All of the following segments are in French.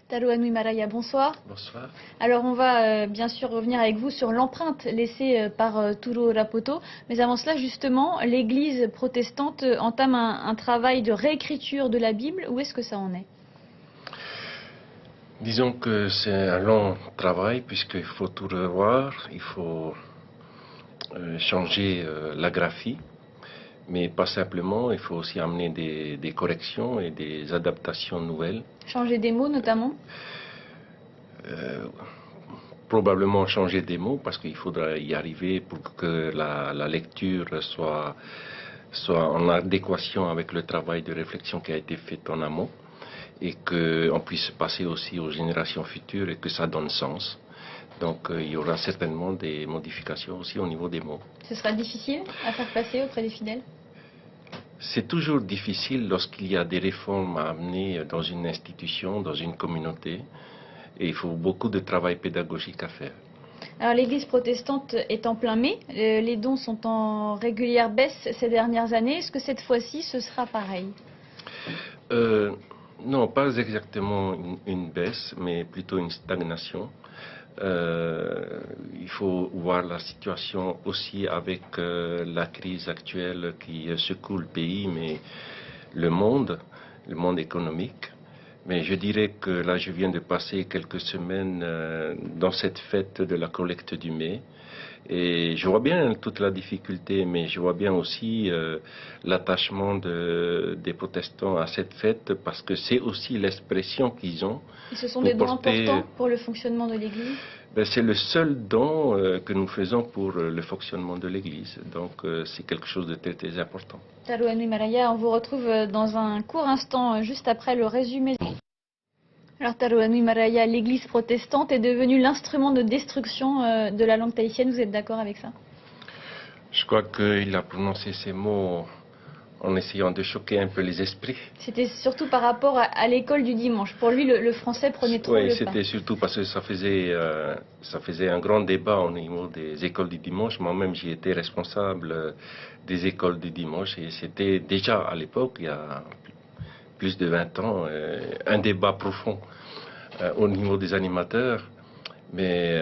Talouanoui Maraya, bonsoir. Bonsoir. Alors on va bien sûr revenir avec vous sur l'empreinte laissée par Touro Rapoto. Mais avant cela, justement, l'Église protestante entame un travail de réécriture de la Bible. Où est-ce que ça en est? Disons que c'est un long travail puisqu'il faut tout revoir, il faut changer la graphie, mais pas simplement, il faut aussi amener des corrections et des adaptations nouvelles. Changer des mots notamment? Probablement changer des mots parce qu'il faudra y arriver pour que la lecture soit en adéquation avec le travail de réflexion qui a été fait en amont et qu'on puisse passer aussi aux générations futures et que ça donne sens. Donc il y aura certainement des modifications aussi au niveau des mots. Ce sera difficile à faire passer auprès des fidèles? C'est toujours difficile lorsqu'il y a des réformes à amener dans une institution, dans une communauté, et il faut beaucoup de travail pédagogique à faire. Alors l'Église protestante est en plein mai, les dons sont en régulière baisse ces dernières années. Est-ce que cette fois-ci ce sera pareil? Non, pas exactement une baisse, mais plutôt une stagnation. Il faut voir la situation aussi avec la crise actuelle qui secoue le pays, mais le monde économique. Mais je dirais que là, je viens de passer quelques semaines dans cette fête de la collecte du mai. Et je vois bien toute la difficulté, mais je vois bien aussi l'attachement des protestants à cette fête parce que c'est aussi l'expression qu'ils ont. Et ce sont des dons importants pour le fonctionnement de l'Église? C'est le seul don que nous faisons pour le fonctionnement de l'Église. Donc c'est quelque chose de très très important. Talouanoui Maraya, on vous retrouve dans un court instant, juste après le résumé. Alors Talouanoui Maraya, l'Église protestante est devenue l'instrument de destruction de la langue tahitienne. Vous êtes d'accord avec ça? Je crois qu'il a prononcé ces mots en essayant de choquer un peu les esprits. C'était surtout par rapport à l'école du dimanche. Pour lui, le français prenait trop le pas. Oui, c'était surtout parce que ça faisait un grand débat au niveau des écoles du dimanche. Moi-même, j'y étais responsable des écoles du dimanche et c'était déjà à l'époque, il y a plus de 20 ans, un débat profond au niveau des animateurs. Mais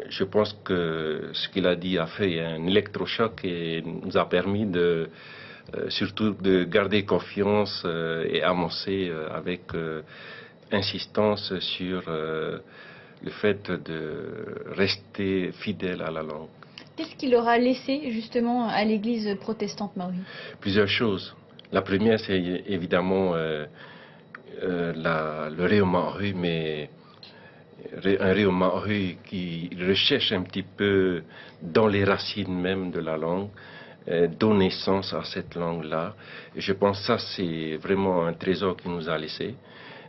je pense que ce qu'il a dit a fait un électrochoc et nous a permis surtout de garder confiance et avancer avec insistance sur le fait de rester fidèle à la langue. Qu'est-ce qu'il aura laissé justement à l'Église protestante maori? Plusieurs choses. La première, c'est évidemment le Reo Maori, mais un Reo Maori qui recherche un petit peu dans les racines même de la langue, donner sens à cette langue-là. Et je pense que ça, c'est vraiment un trésor qu'il nous a laissé.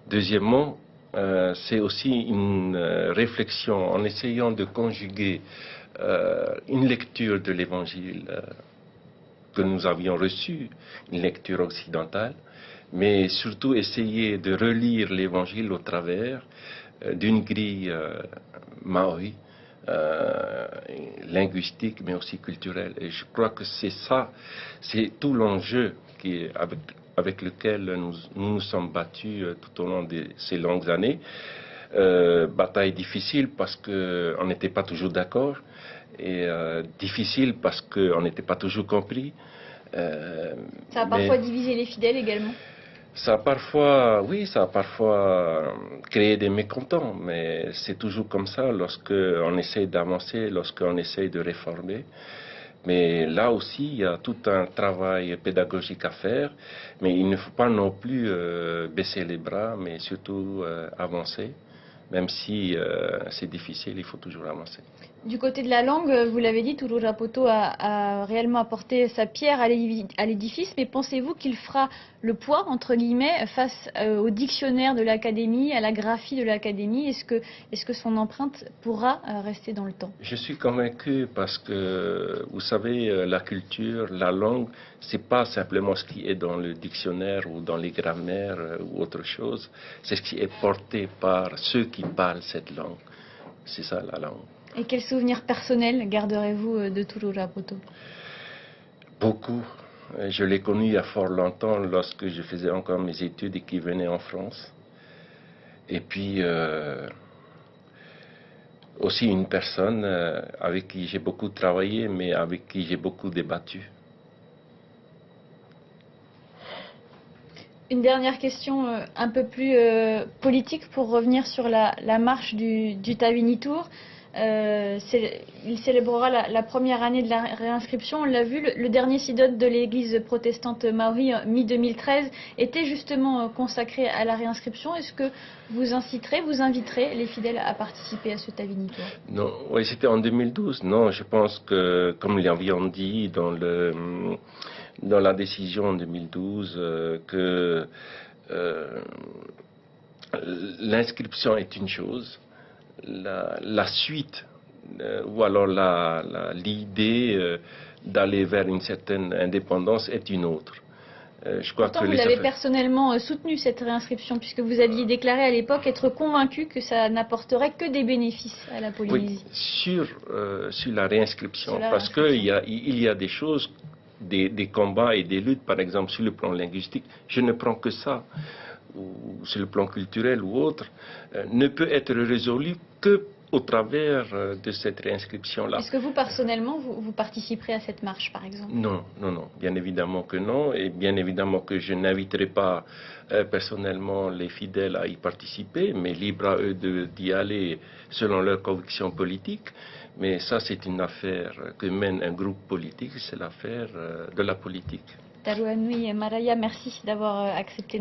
Deuxièmement, c'est aussi une réflexion en essayant de conjuguer une lecture de l'Évangile que nous avions reçu, une lecture occidentale, mais surtout essayer de relire l'Évangile au travers d'une grille maori, linguistique, mais aussi culturelle. Et je crois que c'est ça, c'est tout l'enjeu avec lequel nous sommes battus tout au long de ces longues années. Bataille difficile parce qu'on n'était pas toujours d'accord, et difficile parce qu'on n'était pas toujours compris. Ça a parfois divisé les fidèles également? Ça a parfois créé des mécontents, mais c'est toujours comme ça lorsqu'on essaie d'avancer, lorsqu'on essaie de réformer. Mais là aussi, il y a tout un travail pédagogique à faire, mais il ne faut pas non plus baisser les bras, mais surtout avancer. Même si c'est difficile, il faut toujours avancer. Du côté de la langue, vous l'avez dit, Touro Rapoto a réellement apporté sa pierre à l'édifice, mais pensez-vous qu'il fera le poids, entre guillemets, face au dictionnaire de l'Académie, à la graphie de l'Académie? Est-ce que son empreinte pourra rester dans le temps? Je suis convaincu parce que, vous savez, la culture, la langue, c'est pas simplement ce qui est dans le dictionnaire ou dans les grammaires ou autre chose, c'est ce qui est porté par ceux qui parlent cette langue. C'est ça la langue. Et quel souvenir personnel garderez-vous de Touro Rapoto? Beaucoup. Je l'ai connu il y a fort longtemps lorsque je faisais encore mes études et qu'il venait en France. Et puis aussi une personne avec qui j'ai beaucoup travaillé, mais avec qui j'ai beaucoup débattu. Une dernière question un peu plus politique pour revenir sur la marche du Tawini Tour. Il célébrera la première année de la réinscription. On l'a vu, le dernier synode de l'église protestante maori, mi-2013, était justement consacré à la réinscription. Est-ce que vous inciterez, vous inviterez les fidèles à participer à ce Tawini Tour? Non, oui, c'était en 2012. Non, je pense que, comme l'avions dit dans la décision en 2012, que l'inscription est une chose, la suite, ou alors l'idée d'aller vers une certaine indépendance est une autre. Je crois Pourtant, que vous l'avez personnellement soutenu, cette réinscription, puisque vous aviez déclaré à l'époque être convaincu que ça n'apporterait que des bénéfices à la Polynésie. Oui, sur la réinscription, parce qu'il y a des choses, des combats et des luttes, par exemple sur le plan linguistique, je ne prends que ça, ou sur le plan culturel ou autre, ne peut être résolu que au travers de cette réinscription-là. Est-ce que vous, personnellement, vous participerez à cette marche, par exemple? Non, non, non. Bien évidemment que non. Et bien évidemment que je n'inviterai pas personnellement les fidèles à y participer, mais libre à eux d'y aller selon leurs convictions politiques. Mais ça, c'est une affaire que mène un groupe politique, c'est l'affaire de la politique. Taruanui et Maraya, merci d'avoir accepté